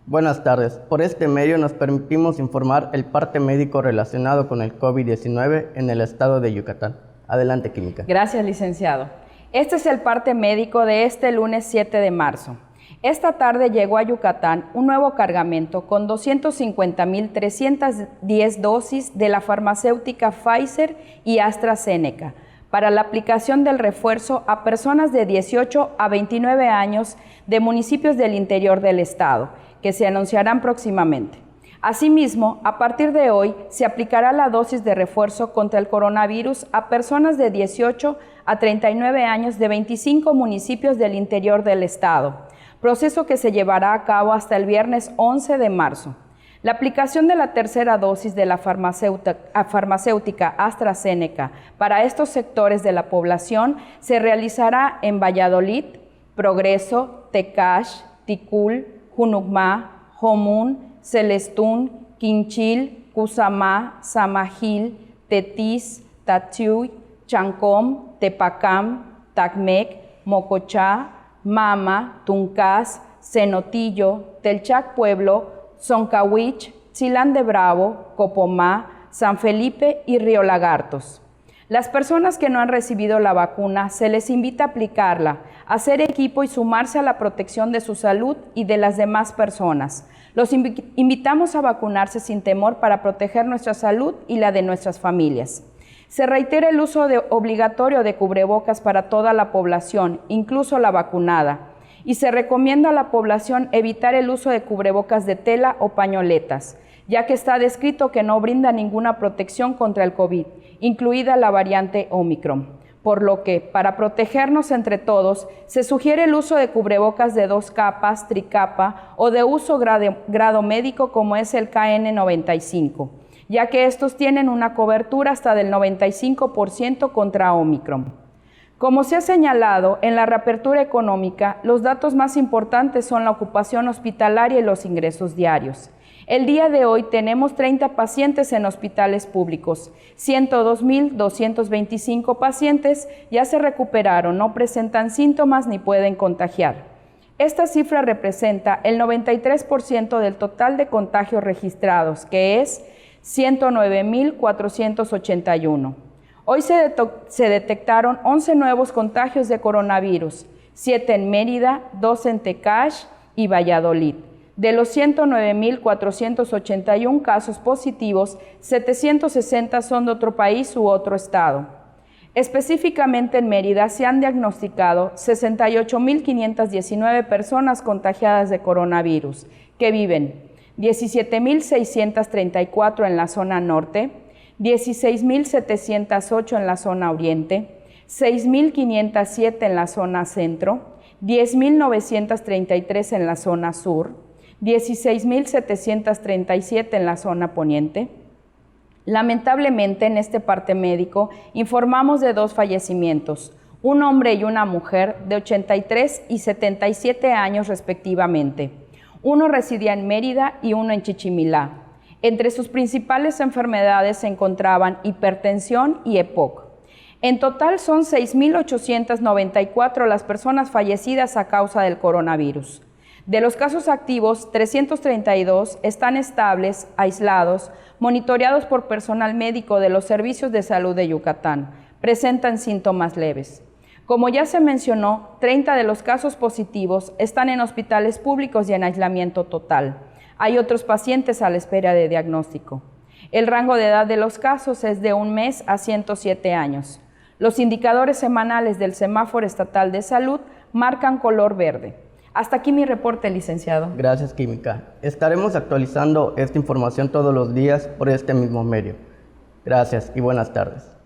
Buenas tardes. Por este medio nos permitimos informar el parte médico relacionado con el COVID-19 en el estado de Yucatán. Adelante, Química. Gracias, licenciado. Este es el parte médico de este lunes 7 de marzo. Esta tarde llegó a Yucatán un nuevo cargamento con 250.310 dosis de la farmacéutica Pfizer y AstraZeneca para la aplicación del refuerzo a personas de 18 a 29 años de municipios del interior del estado, que se anunciarán próximamente. Asimismo, a partir de hoy, se aplicará la dosis de refuerzo contra el coronavirus a personas de 18 a 39 años de 25 municipios del interior del estado, proceso que se llevará a cabo hasta el viernes 11 de marzo. La aplicación de la tercera dosis de la farmacéutica AstraZeneca para estos sectores de la población se realizará en Valladolid, Progreso, Tecash, Ticul, Junucmá, Jomún, Celestún, Quinchil, Cusamá, Samajil, Tetis, Tachuy, Chancom, Tepacam, Tacmec, Mocochá, Mama, Tuncás, Cenotillo, Telchac Pueblo, Zoncahuich, Chilán de Bravo, Copomá, San Felipe y Río Lagartos. Las personas que no han recibido la vacuna se les invita a aplicarla, a hacer equipo y sumarse a la protección de su salud y de las demás personas. Los invitamos a vacunarse sin temor para proteger nuestra salud y la de nuestras familias. Se reitera el uso obligatorio de cubrebocas para toda la población, incluso la vacunada, y se recomienda a la población evitar el uso de cubrebocas de tela o pañoletas, ya que está descrito que no brinda ninguna protección contra el COVID, incluida la variante Omicron. Por lo que, para protegernos entre todos, se sugiere el uso de cubrebocas de 2 capas, tricapa o de uso grado médico como es el KN95, ya que estos tienen una cobertura hasta del 95% contra Omicron. Como se ha señalado, en la reapertura económica, los datos más importantes son la ocupación hospitalaria y los ingresos diarios. El día de hoy tenemos 30 pacientes en hospitales públicos, 102.225 pacientes ya se recuperaron, no presentan síntomas ni pueden contagiar. Esta cifra representa el 93% del total de contagios registrados, que es 109.481. Hoy se detectaron 11 nuevos contagios de coronavirus, 7 en Mérida, 2 en Tecash y Valladolid. De los 109.481 casos positivos, 760 son de otro país u otro estado. Específicamente en Mérida se han diagnosticado 68.519 personas contagiadas de coronavirus, que viven 17.634 en la zona norte, 16.708 en la zona oriente, 6.507 en la zona centro, 10.933 en la zona sur, 16.737 en la zona poniente. Lamentablemente, en este parte médico informamos de 2 fallecimientos, un hombre y una mujer de 83 y 77 años respectivamente. Uno residía en Mérida y uno en Chichimilá. Entre sus principales enfermedades se encontraban hipertensión y EPOC. En total son 6.894 las personas fallecidas a causa del coronavirus. De los casos activos, 332 están estables, aislados, monitoreados por personal médico de los servicios de salud de Yucatán. Presentan síntomas leves. Como ya se mencionó, 30 de los casos positivos están en hospitales públicos y en aislamiento total. Hay otros pacientes a la espera de diagnóstico. El rango de edad de los casos es de 1 mes a 107 años. Los indicadores semanales del Semáforo Estatal de Salud marcan color verde. Hasta aquí mi reporte, licenciado. Gracias, Química. Estaremos actualizando esta información todos los días por este mismo medio. Gracias y buenas tardes.